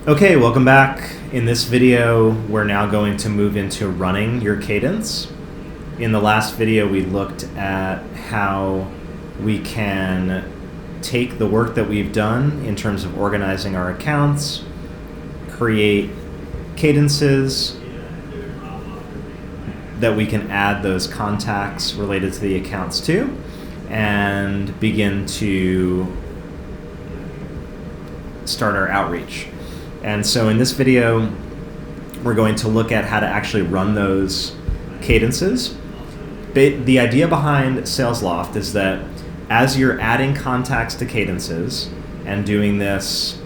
Okay, welcome back. In this video, we're now going to move into running your cadence. In the last video, we looked at how we can take the work that we've done in terms of organizing our accounts, create cadences that we can add those contacts related to the accounts to, and begin to start our outreach. And so in this video, we're going to look at how to actually run those cadences. The idea behind SalesLoft is that as you're adding contacts to cadences and doing this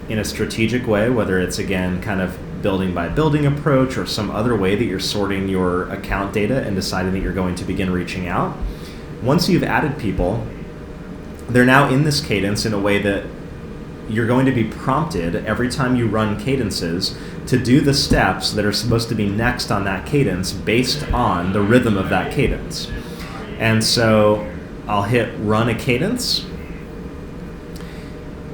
in a strategic way, whether it's, again, kind of building by building approach or some other way that you're sorting your account data and deciding that you're going to begin reaching out, once you've added people, they're now in this cadence in a way that you're going to be prompted every time you run cadences to do the steps that are supposed to be next on that cadence based on the rhythm of that cadence. And so I'll hit run a cadence.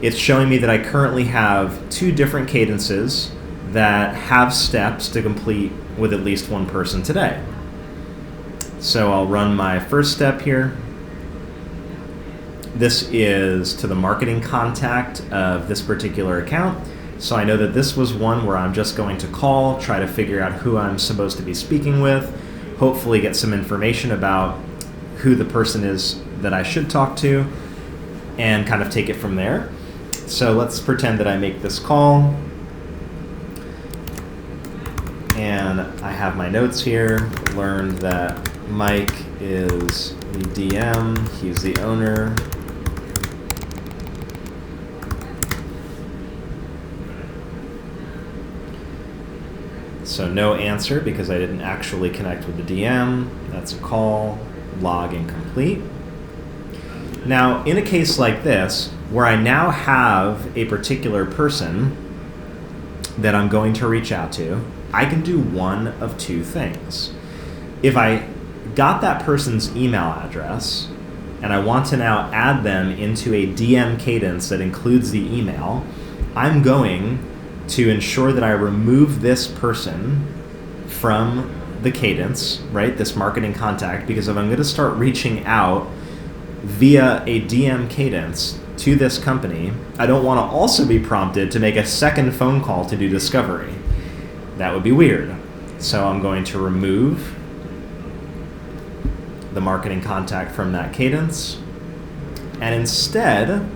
It's showing me that I currently have 2 different cadences that have steps to complete with at least one person today. So I'll run my first step here. This is to the marketing contact of this particular account. So I know that this was one where I'm just going to call, try to figure out who I'm supposed to be speaking with, hopefully get some information about who the person is that I should talk to, and kind of take it from there. So let's pretend that I make this call. And I have my notes here. Learned that Mike is the DM, he's the owner. So no answer because I didn't actually connect with the DM. That's a call, log incomplete. Now, in a case like this, where I now have a particular person that I'm going to reach out to, I can do one of 2 things. If I got that person's email address and I want to now add them into a DM cadence that includes the email, I'm going to ensure that I remove this person from the cadence, right, this marketing contact, because if I'm going to start reaching out via a DM cadence to this company, I don't want to also be prompted to make a second phone call to do discovery. That would be weird. So I'm going to remove the marketing contact from that cadence, and instead,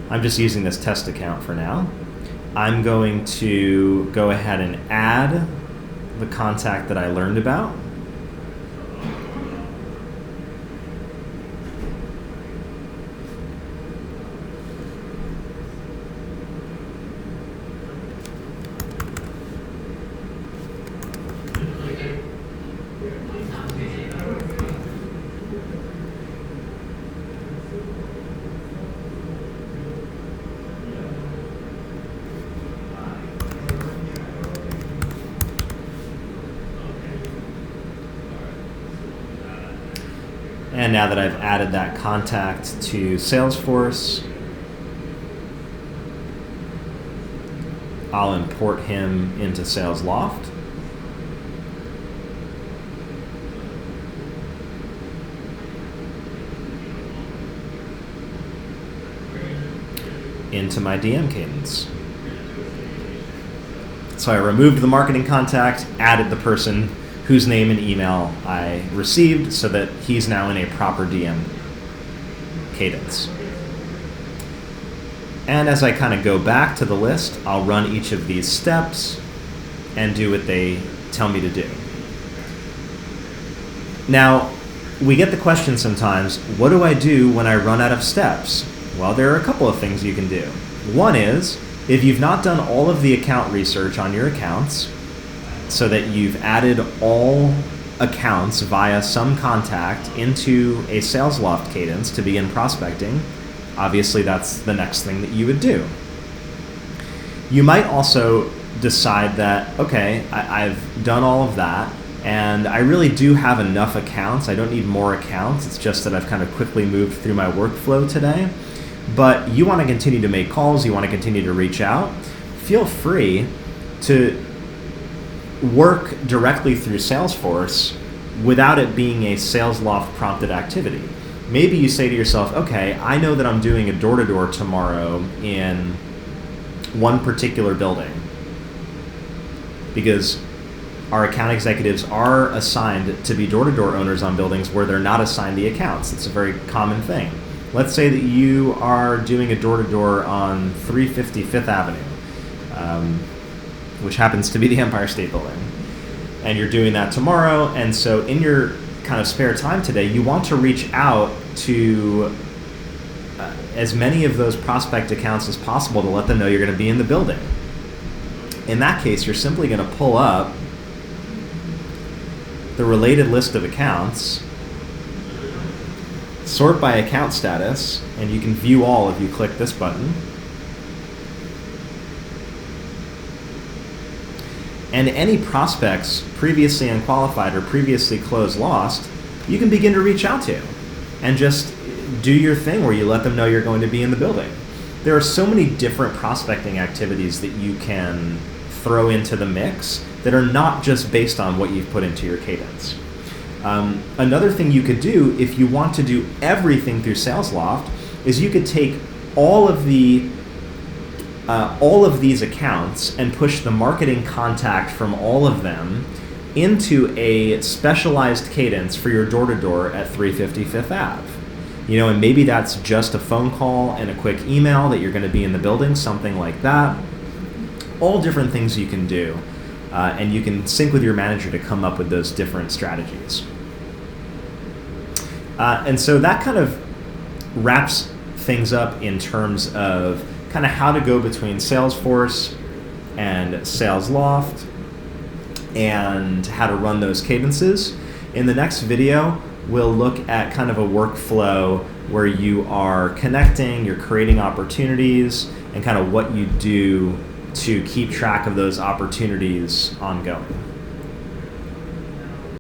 I'm just using this test account for now. I'm going to go ahead and add the contact that I learned about. And now that I've added that contact to Salesforce, I'll import him into SalesLoft. Into my DM cadence. So I removed the marketing contact, added the person whose name and email I received so that he's now in a proper DM cadence. And as I kind of go back to the list, I'll run each of these steps and do what they tell me to do. Now, we get the question sometimes, what do I do when I run out of steps? Well, there are a couple of things you can do. One is, if you've not done all of the account research on your accounts, so that you've added all accounts via some contact into a SalesLoft cadence to begin prospecting, obviously that's the next thing that you would do. You might also decide that, okay, I've done all of that, and I really do have enough accounts. I don't need more accounts. It's just that I've kind of quickly moved through my workflow today. but you want to continue to make calls, you want to continue to reach out, feel free to work directly through Salesforce without it being a SalesLoft prompted activity. Maybe you say to yourself, okay, I know that I'm doing a door-to-door tomorrow in one particular building because our account executives are assigned to be door-to-door owners on buildings where they're not assigned the accounts. It's a very common thing. Let's say that you are doing a door-to-door on 350 Fifth Avenue, which happens to be the Empire State Building. And you're doing that tomorrow, and so in your kind of spare time today, you want to reach out to as many of those prospect accounts as possible to let them know you're going to be in the building. In that case, you're simply going to pull up the related list of accounts, sort by account status, and you can view all if you click this button. And any prospects previously unqualified or previously closed lost, you can begin to reach out to and just do your thing where you let them know you're going to be in the building. There are so many different prospecting activities that you can throw into the mix that are not just based on what you've put into your cadence. Another thing you could do if you want to do everything through SalesLoft is you could take all of these accounts and push the marketing contact from all of them into a specialized cadence for your door-to-door at 350 Fifth Ave. And maybe that's just a phone call and a quick email that you're going to be in the building, something like that. All different things you can do, and you can sync with your manager to come up with those different strategies. And so that kind of wraps things up in terms of kind of how to go between Salesforce and SalesLoft and how to run those cadences. In the next video, we'll look at kind of a workflow where you are connecting, you're creating opportunities, and kind of what you do to keep track of those opportunities ongoing.